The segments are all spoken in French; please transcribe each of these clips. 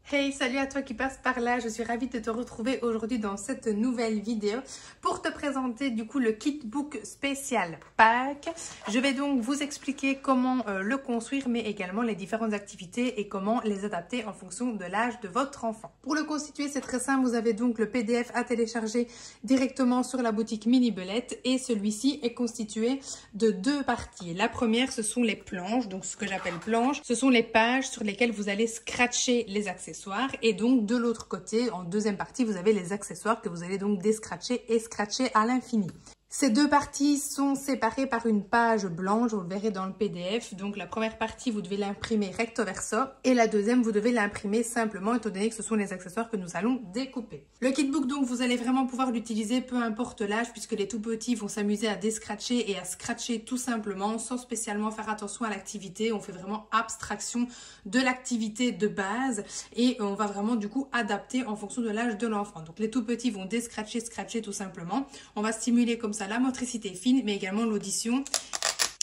Hey, salut à toi qui passe par là, je suis ravie de te retrouver aujourd'hui dans cette nouvelle vidéo pour te présenter du coup le kit book spécial Pâques. Je vais donc vous expliquer comment le construire mais également les différentes activités et comment les adapter en fonction de l'âge de votre enfant. Pour le constituer, c'est très simple, vous avez donc le PDF à télécharger directement sur la boutique Mini Belette et celui-ci est constitué de deux parties. La première, ce sont les planches, donc ce que j'appelle planches, ce sont les pages sur lesquelles vous allez scratcher les accessoires. Et donc de l'autre côté, en deuxième partie, vous avez les accessoires que vous allez donc déscratcher et scratcher à l'infini. Ces deux parties sont séparées par une page blanche, vous le verrez dans le PDF. Donc la première partie, vous devez l'imprimer recto verso et la deuxième, vous devez l'imprimer simplement étant donné que ce sont les accessoires que nous allons découper. Le kit book, donc, vous allez vraiment pouvoir l'utiliser peu importe l'âge puisque les tout petits vont s'amuser à déscratcher et à scratcher tout simplement sans spécialement faire attention à l'activité. On fait vraiment abstraction de l'activité de base et on va vraiment du coup adapter en fonction de l'âge de l'enfant. Donc les tout petits vont déscratcher, scratcher tout simplement. On va stimuler comme ça la motricité fine mais également l'audition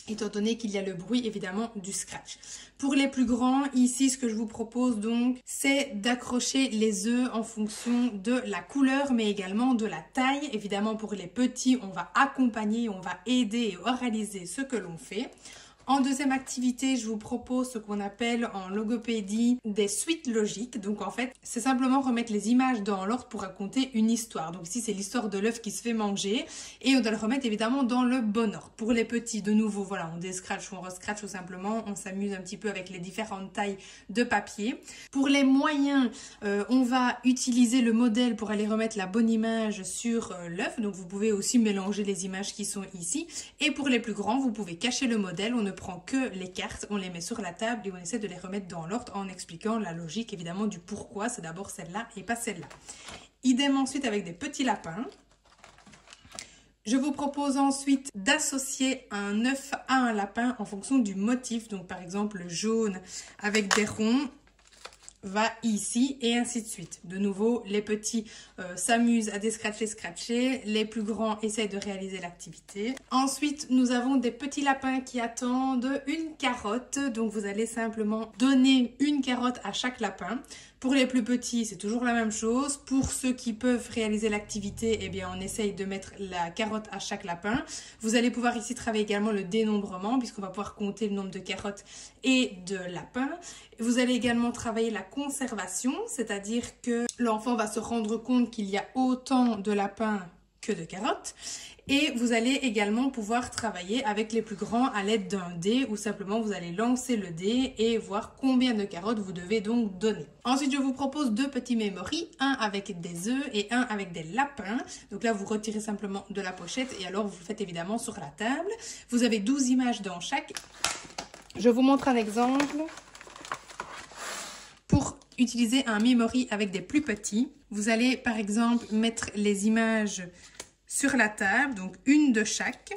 étant donné qu'il y a le bruit évidemment du scratch. Pour les plus grands, ici ce que je vous propose donc c'est d'accrocher les œufs en fonction de la couleur mais également de la taille. Évidemment pour les petits on va accompagner, on va aider et oraliser ce que l'on fait. En deuxième activité, je vous propose ce qu'on appelle en logopédie des suites logiques. Donc en fait, c'est simplement remettre les images dans l'ordre pour raconter une histoire. Donc ici, c'est l'histoire de l'œuf qui se fait manger et on doit le remettre évidemment dans le bon ordre. Pour les petits, de nouveau, voilà, on déscratch ou on rescratch ou simplement, on s'amuse un petit peu avec les différentes tailles de papier. Pour les moyens, on va utiliser le modèle pour aller remettre la bonne image sur l'œuf. Donc vous pouvez aussi mélanger les images qui sont ici. Et pour les plus grands, vous pouvez cacher le modèle. On ne prend que les cartes, on les met sur la table et on essaie de les remettre dans l'ordre en expliquant la logique évidemment du pourquoi c'est d'abord celle-là et pas celle-là. Idem ensuite avec des petits lapins. Je vous propose ensuite d'associer un œuf à un lapin en fonction du motif. Donc par exemple le jaune avec des ronds va ici et ainsi de suite. De nouveau, les petits s'amusent à déscratcher, scratcher. Les plus grands essayent de réaliser l'activité. Ensuite, nous avons des petits lapins qui attendent une carotte. Donc, vous allez simplement donner une carotte à chaque lapin. Pour les plus petits, c'est toujours la même chose. Pour ceux qui peuvent réaliser l'activité, eh bien, on essaye de mettre la carotte à chaque lapin. Vous allez pouvoir ici travailler également le dénombrement puisqu'on va pouvoir compter le nombre de carottes et de lapins. Vous allez également travailler la conservation, c'est-à-dire que l'enfant va se rendre compte qu'il y a autant de lapins que de carottes. Et vous allez également pouvoir travailler avec les plus grands à l'aide d'un dé ou simplement vous allez lancer le dé et voir combien de carottes vous devez donc donner. Ensuite, je vous propose deux petits memories, un avec des œufs et un avec des lapins. Donc là, vous retirez simplement de la pochette et alors vous le faites évidemment sur la table. Vous avez 12 images dans chaque. Je vous montre un exemple. Pour utiliser un memory avec des plus petits, vous allez par exemple mettre les images sur la table, donc une de chaque.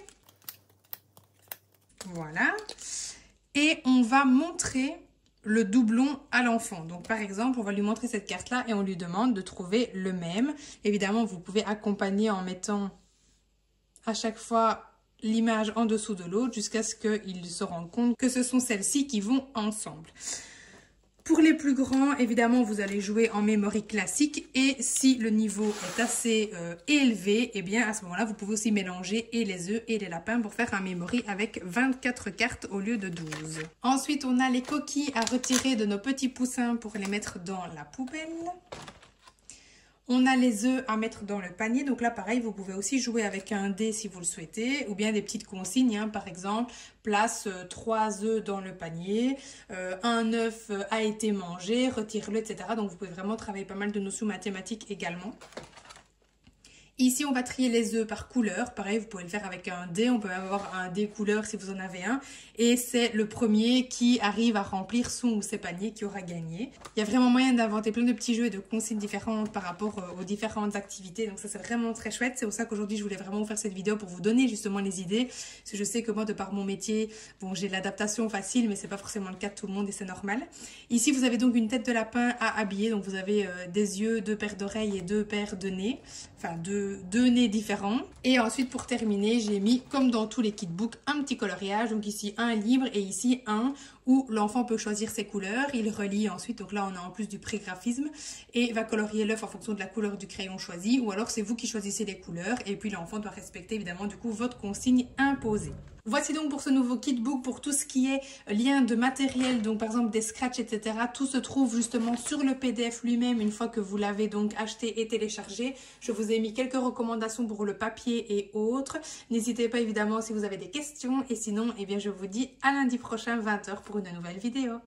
Voilà. Et on va montrer le doublon à l'enfant. Donc par exemple, on va lui montrer cette carte-là et on lui demande de trouver le même. Évidemment, vous pouvez accompagner en mettant à chaque fois l'image en dessous de l'autre jusqu'à ce qu'il se rende compte que ce sont celles-ci qui vont ensemble. Pour les plus grands, évidemment, vous allez jouer en memory classique et si le niveau est assez élevé, eh bien à ce moment-là, vous pouvez aussi mélanger et les œufs et les lapins pour faire un memory avec 24 cartes au lieu de 12. Ensuite, on a les coquilles à retirer de nos petits poussins pour les mettre dans la poubelle. On a les œufs à mettre dans le panier. Donc là, pareil, vous pouvez aussi jouer avec un dé si vous le souhaitez. Ou bien des petites consignes, hein, par exemple, place 3 œufs dans le panier. Un œuf a été mangé, retire-le, etc. Donc vous pouvez vraiment travailler pas mal de notions mathématiques également. Ici, on va trier les œufs par couleur. Pareil, vous pouvez le faire avec un dé. On peut avoir un dé couleur si vous en avez un. Et c'est le premier qui arrive à remplir son ou ses paniers qui aura gagné. Il y a vraiment moyen d'inventer plein de petits jeux et de consignes différentes par rapport aux différentes activités. Donc ça, c'est vraiment très chouette. C'est pour ça qu'aujourd'hui, je voulais vraiment vous faire cette vidéo pour vous donner justement les idées. Parce que je sais que moi, de par mon métier, bon, j'ai l'adaptation facile, mais c'est pas forcément le cas de tout le monde et c'est normal. Ici, vous avez donc une tête de lapin à habiller. Donc vous avez des yeux, 2 paires d'oreilles et 2 paires de nez. Enfin, deux nez différents. Et ensuite, pour terminer, j'ai mis, comme dans tous les kit books, un petit coloriage. Donc ici, un libre et ici, un où l'enfant peut choisir ses couleurs, il relie ensuite, donc là on a en plus du prégraphisme, et va colorier l'œuf en fonction de la couleur du crayon choisi, ou alors c'est vous qui choisissez les couleurs, et puis l'enfant doit respecter évidemment du coup votre consigne imposée. Voici donc pour ce nouveau kit book, pour tout ce qui est lien de matériel, donc par exemple des scratchs, etc. Tout se trouve justement sur le PDF lui-même une fois que vous l'avez donc acheté et téléchargé. Je vous ai mis quelques recommandations pour le papier et autres. N'hésitez pas évidemment si vous avez des questions et sinon, eh bien, je vous dis à lundi prochain 20 h pour une nouvelle vidéo.